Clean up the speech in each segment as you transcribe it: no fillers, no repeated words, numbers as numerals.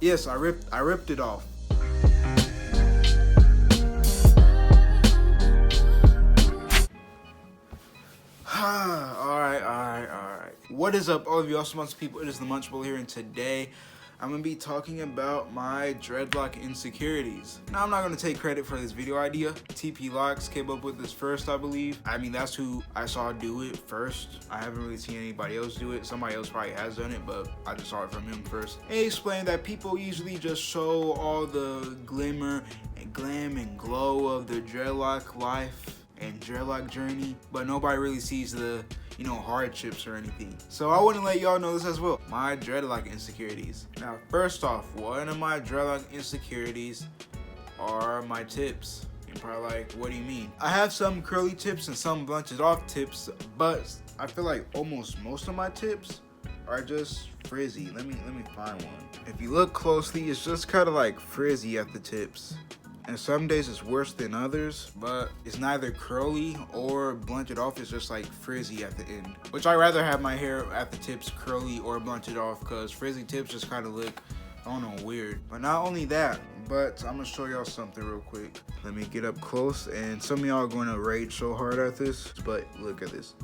Yes, I ripped it off. Alright. What is up, all of you awesome people? It is TheMunchBowl here, and today I'm gonna be talking about my Dreadlock Insecurities. Now, I'm not gonna take credit for this video idea. TP Locks came up with this first, I believe. I mean, that's who I saw do it first. I haven't really seen anybody else do it. Somebody else probably has done it, but I just saw it from him first. And he explained that people usually just show all the glimmer and glam and glow of their dreadlock life and dreadlock journey, but nobody really sees the hardships or anything. So I want to let y'all know this as well. My dreadlock insecurities. Now, first off, one of my dreadlock insecurities are my tips. You're probably like, what do you mean? I have some curly tips and some blunted off tips, but I feel like almost most of my tips are just frizzy. Let me find one. If you look closely, it's just kind of like frizzy at the tips. And some days it's worse than others, but it's neither curly or blunted off. It's just like frizzy at the end, which I rather have my hair at the tips curly or blunted off, because frizzy tips just kind of look, I don't know, weird. But not only that, but I'm gonna show y'all something real quick. Let me get up close, and some of y'all are going to rage so hard at this, but look at this.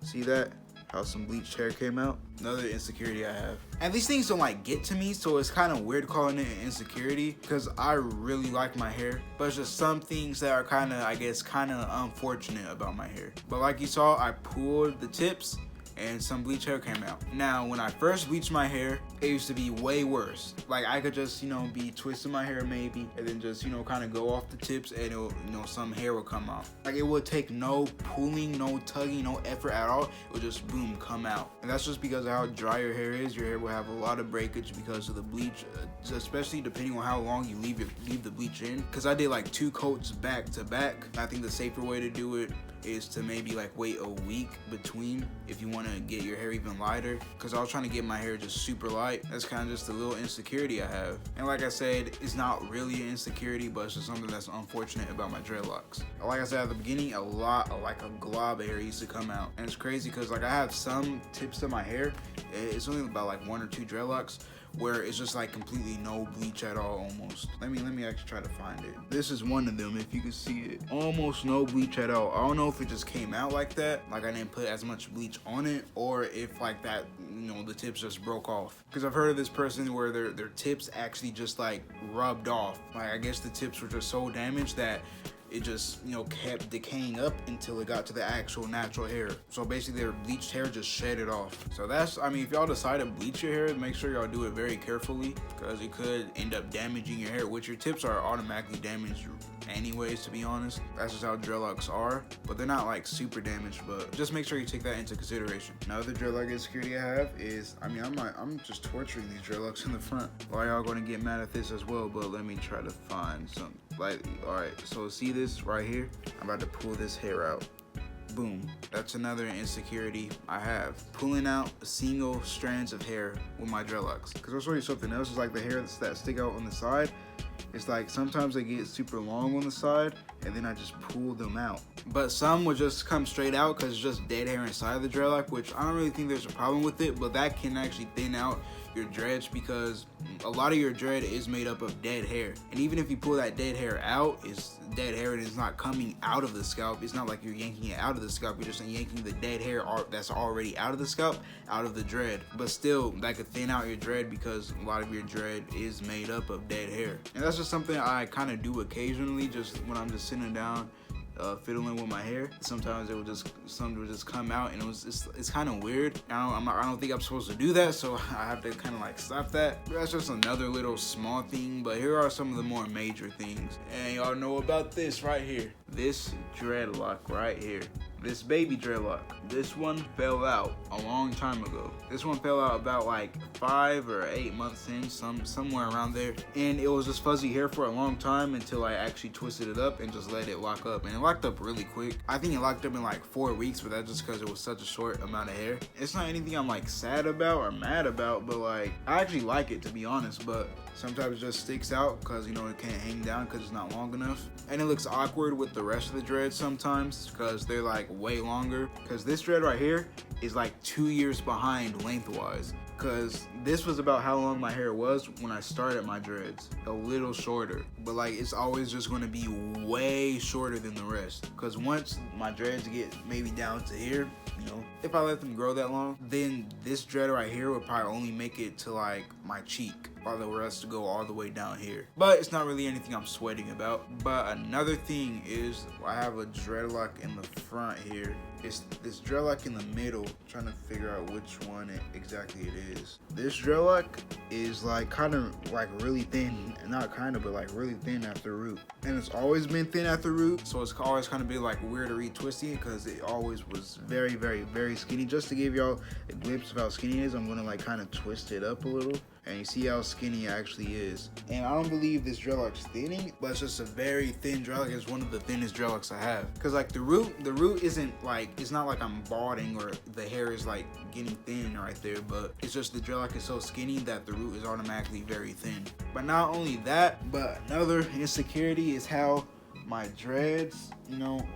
See that? How some bleached hair came out? Another insecurity I have. And these things don't like get to me, so it's kind of weird calling it an insecurity, because I really like my hair, but it's just some things that are kind of, I guess, kind of unfortunate about my hair. But like you saw, I pulled the tips and some bleach hair came out. Now, when I first bleached my hair, it used to be way worse. Like, I could just, be twisting my hair maybe, and then just, kind of go off the tips, and it'll, some hair will come out. Like, it would take no pulling, no tugging, no effort at all. It would just, boom, come out. And that's just because of how dry your hair is. Your hair will have a lot of breakage because of the bleach, especially depending on how long you leave the bleach in. Because I did like 2 coats back to back. I think the safer way to do it is to maybe like wait a week between if you want to get your hair even lighter, because I was trying to get my hair just super light. That's kind of just a little insecurity I have. And like I said, it's not really an insecurity, but it's just something that's unfortunate about my dreadlocks. Like I said at the beginning, like a glob of hair used to come out, and it's crazy because like I have some tips to my hair, it's only about like 1 or 2 dreadlocks where it's just like completely no bleach at all almost. Let me actually try to find it. This is one of them, if you can see it. Almost no bleach at all. I don't know if it just came out like that, like I didn't put as much bleach on it, or if like that, the tips just broke off. Because I've heard of this person where their tips actually just like rubbed off. Like, I guess the tips were just so damaged that it just, kept decaying up until it got to the actual natural hair. So basically their bleached hair just shed it off. So that's, if y'all decide to bleach your hair, make sure y'all do it very carefully, because it could end up damaging your hair, which your tips are automatically damaged anyways, to be honest. That's just how dreadlocks are, but they're not like super damaged, but just make sure you take that into consideration. Another dreadlock insecurity I have is, I'm just torturing these dreadlocks in the front. Why y'all gonna get mad at this as well, but let me try to find something. Like, alright, so see this right here? I'm about to pull this hair out. Boom. That's another insecurity I have. Pulling out single strands of hair with my dreadlocks. Because I'll show you something else. It's like the hair that stick out on the side. It's like sometimes they get super long on the side, and then I just pull them out. But some will just come straight out because it's just dead hair inside of the dreadlock, which I don't really think there's a problem with it, but that can actually thin out your dreads, because a lot of your dread is made up of dead hair. And even if you pull that dead hair out, it's dead hair and it's not coming out of the scalp. It's not like you're yanking it out of the scalp. You're just yanking the dead hair that's already out of the scalp out of the dread. But still, that could thin out your dread because a lot of your dread is made up of dead hair. And that's just something I kind of do occasionally, just when I'm just sitting down fiddling with my hair. Sometimes something will just come out, and it's kind of weird. I don't think I'm supposed to do that, so I have to kind of like stop that. But that's just another little small thing, but here are some of the more major things. And y'all know about this right here. This dreadlock right here. This baby dreadlock. This one fell out a long time ago. This one fell out about like 5 or 8 months in, somewhere around there. And it was just fuzzy hair for a long time until I actually twisted it up and just let it lock up. And it locked up really quick. I think it locked up in like 4 weeks, but that's just because it was such a short amount of hair. It's not anything I'm like sad about or mad about, but like I actually like it, to be honest, but sometimes it just sticks out because it can't hang down because it's not long enough. And it looks awkward with the rest of the dreads sometimes because they're like way longer. Because this dread right here is like 2 years behind lengthwise, because this was about how long my hair was when I started my dreads. A little shorter, but like it's always just gonna be way shorter than the rest. Cause once my dreads get maybe down to here, you know, if I let them grow that long, then this dread right here would probably only make it to like my cheek, while the rest go all the way down here. But it's not really anything I'm sweating about. But another thing is I have a dreadlock in the front here. It's this dreadlock in the middle. Trying to figure out which one exactly it is. This dreadlock is like kind of like really thin, not kind of, but like really thin at the root. And it's always been thin at the root, so it's always kind of been like weird to retwisting it because it always was very, very, very skinny. Just to give y'all a glimpse of how skinny it is, I'm gonna like kind of twist it up a little. And you see how skinny it actually is. And I don't believe this dreadlock's thinning, but it's just a very thin dreadlock. It's one of the thinnest dreadlocks I have. Cause like the root isn't like, it's not like I'm balding or the hair is like getting thin right there, but it's just the dreadlock is so skinny that the root is automatically very thin. But not only that, but another insecurity is how my dreads, you know,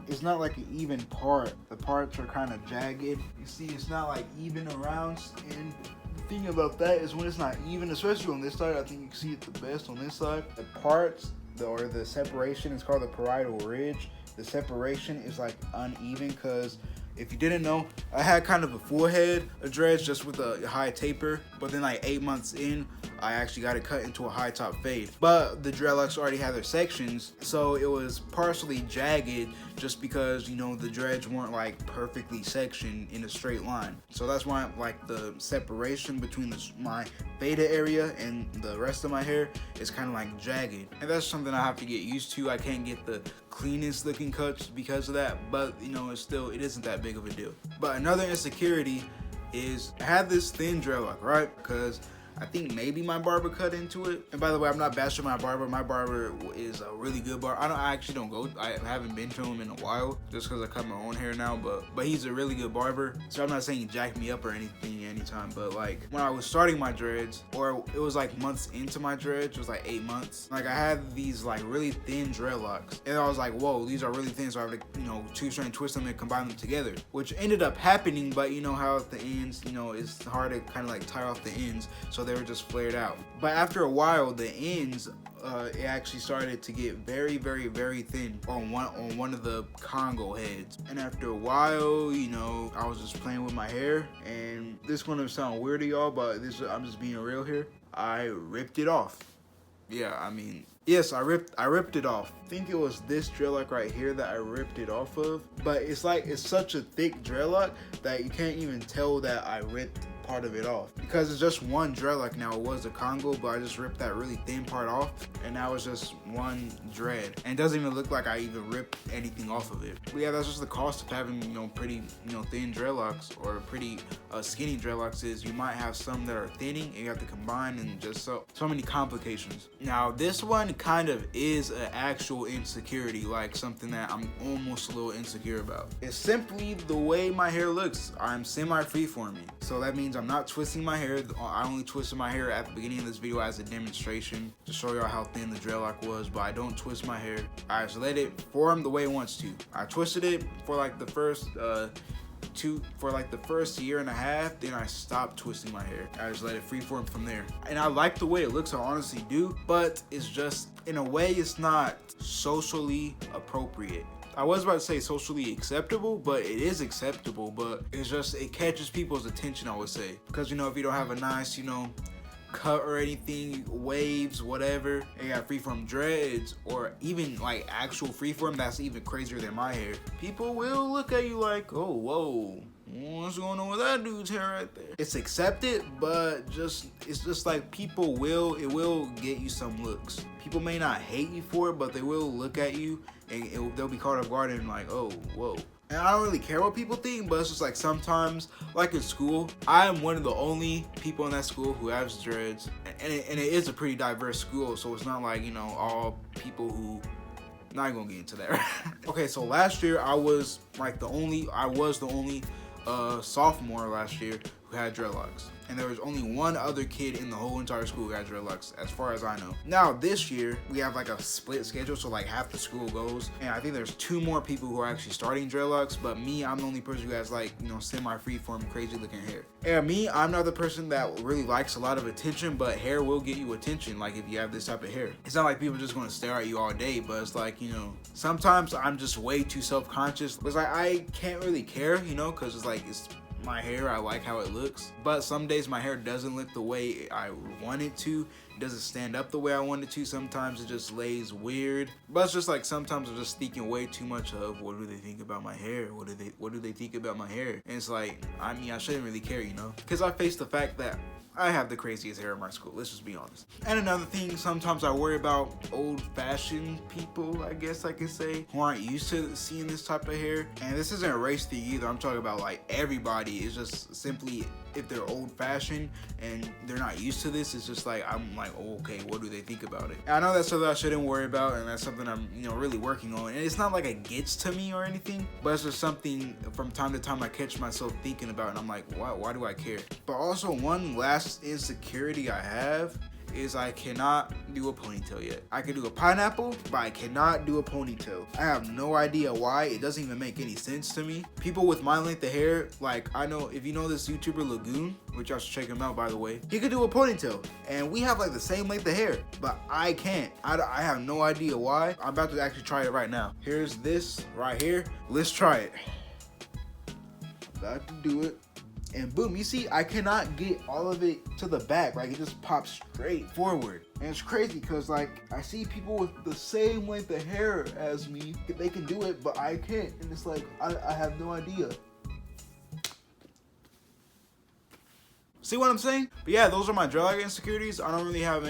it's not like an even part. The parts are kind of jagged. You see, it's not like even around. And the thing about that is when it's not even, especially on this side, I think you can see it the best on this side. The parts, or the separation, is called the parietal ridge. The separation is like uneven because if you didn't know, I had kind of a full head of dreads just with a high taper, but then like 8 months in, I actually got it cut into a high top fade. But the dreadlocks already had their sections, so it was partially jagged just because, you know, the dreads weren't like perfectly sectioned in a straight line. So that's why like the separation between my faded area and the rest of my hair is kind of like jagged. And that's something I have to get used to. I can't get the cleanest looking cuts because of that, but you know, it isn't that big of a deal. But another insecurity is I had this thin dreadlock, right? Because I think maybe my barber cut into it. And by the way, I'm not bashing my barber. My barber is a really good barber. I haven't been to him in a while just because I cut my own hair now, but he's a really good barber. So I'm not saying he jacked me up or anything anytime, but like when I was starting my dreads, or it was like months into my dreads, it was like 8 months. Like I had these like really thin dreadlocks and I was like, whoa, these are really thin. So I had to, you know, two-strand twist them and combine them together, which ended up happening. But you know how at the ends, you know, it's hard to kind of like tie off the ends. So they were just flared out. But after a while, the ends, it actually started to get very, very, very thin on one of the Congo heads. And after a while, you know, I was just playing with my hair, and this is gonna sound weird to y'all, but I'm just being real here. I ripped it off. Yeah, I mean, yes, I ripped it off. I think it was this dreadlock right here that I ripped it off of. But it's like, it's such a thick dreadlock that you can't even tell that I ripped part of it off, because it's just one dreadlock now. It was a Congo, but I just ripped that really thin part off, and now it's just one dread, and it doesn't even look like I even ripped anything off of it. But yeah, that's just the cost of having, you know, pretty, you know, thin dreadlocks, or pretty skinny dreadlocks, is you might have some that are thinning and you have to combine, and just so many complications. Now this one kind of is an actual insecurity, like something that I'm almost a little insecure about. It's simply the way my hair looks. I'm semi-freeforming, so that means I'm not twisting my hair. I only twisted my hair at the beginning of this video as a demonstration to show y'all how thin the dreadlock was, but I don't twist my hair. I just let it form the way it wants to. I twisted it for like the first year and a half, then I stopped twisting my hair. I just let it freeform from there. And I like the way it looks, I honestly do, but it's just, in a way, it's not socially appropriate. I was about to say socially acceptable, but it is acceptable, but it's just, it catches people's attention, I would say. Because, you know, if you don't have a nice, you know, cut or anything, waves, whatever, and you got freeform dreads, or even like actual freeform that's even crazier than my hair, people will look at you like, oh, whoa, what's going on with that dude's hair right there? It's accepted, but it's just like it will get you some looks. People may not hate you for it, but they will look at you and they'll be caught off guard and like, oh, whoa. And I don't really care what people think, but it's just like sometimes, like in school, I am one of the only people in that school who has dreads, and it is a pretty diverse school, so it's not like, you know, all people who, not gonna get into that. Okay, so last year I was the only sophomore last year who had dreadlocks. and there was only one other kid in the whole entire school who got dreadlocks, as far as I know. Now this year we have like a split schedule, so like half the school goes, and I think there's 2 more people who are actually starting dreadlocks, but me, I'm the only person who has like, you know, semi-freeform crazy looking hair. And me, I'm not the person that really likes a lot of attention, but hair will get you attention. Like if you have this type of hair, it's not like people just gonna stare at you all day, but it's like, you know, sometimes I'm just way too self-conscious. It's like I can't really care, you know, because it's like it's my hair, I like how it looks, but some days my hair doesn't look the way I want it to. It doesn't stand up the way I want it to. Sometimes it just lays weird, but it's just like sometimes I'm just thinking way too much of what do they think about my hair, what do they think about my hair. And it's like, I mean, I shouldn't really care, you know, because I face the fact that I have the craziest hair in my school, let's just be honest. And another thing, sometimes I worry about old-fashioned people, I guess I could say, who aren't used to seeing this type of hair. And this isn't a race thing either, I'm talking about like everybody. It's just simply if they're old-fashioned and they're not used to this, it's just like, I'm like, oh, okay, what do they think about it? And I know that's something I shouldn't worry about, and that's something I'm, you know, really working on. And it's not like it gets to me or anything, but it's just something from time to time I catch myself thinking about, and I'm like, why do I care? But also one last insecurity I have is I cannot do a ponytail yet. I can do a pineapple, but I cannot do a ponytail. I have no idea why. It doesn't even make any sense to me. People with my length of hair, like I know, if you know this YouTuber Lagoon, which y'all should check him out by the way, he could do a ponytail, and we have like the same length of hair, but I can't. I have no idea why. I'm about to actually try it right now. Here's this right here. Let's try it. I'm about to do it. And boom, you see, I cannot get all of it to the back. Like, it just pops straight forward. And it's crazy because, like, I see people with the same length of hair as me. They can do it, but I can't. And it's like, I have no idea. See what I'm saying? But yeah, those are my dreadlock insecurities. I don't really have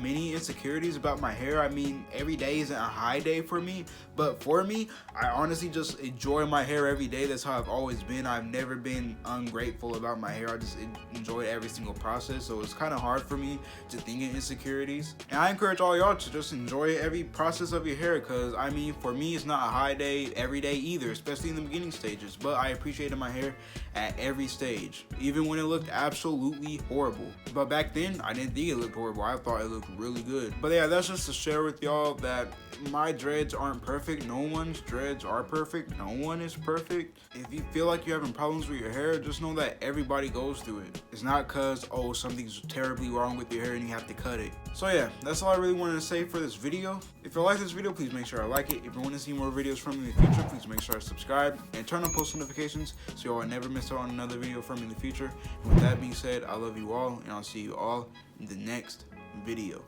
many insecurities about my hair. I mean, every day isn't a high day for me, but for me, I honestly just enjoy my hair every day. That's how I've always been. I've never been ungrateful about my hair. I just enjoy every single process. So it's kind of hard for me to think of insecurities. And I encourage all y'all to just enjoy every process of your hair, because I mean, for me, it's not a high day every day either, especially in the beginning stages. But I appreciated my hair at every stage, even when it looked absolutely horrible. But back then, I didn't think it looked horrible. I thought it looked really good. But yeah, that's just to share with y'all that my dreads aren't perfect. No one's dreads are perfect. No one is perfect. If you feel like you're having problems with your hair, just know that everybody goes through it. It's not because, oh, something's terribly wrong with your hair and you have to cut it. So yeah, that's all I really wanted to say for this video. If you like this video, please make sure I like it. If you want to see more videos from me in the future, please make sure I subscribe and turn on post notifications so y'all never miss out on another video from me in the future. And with that being said, I love you all, and I'll see you all in the next video.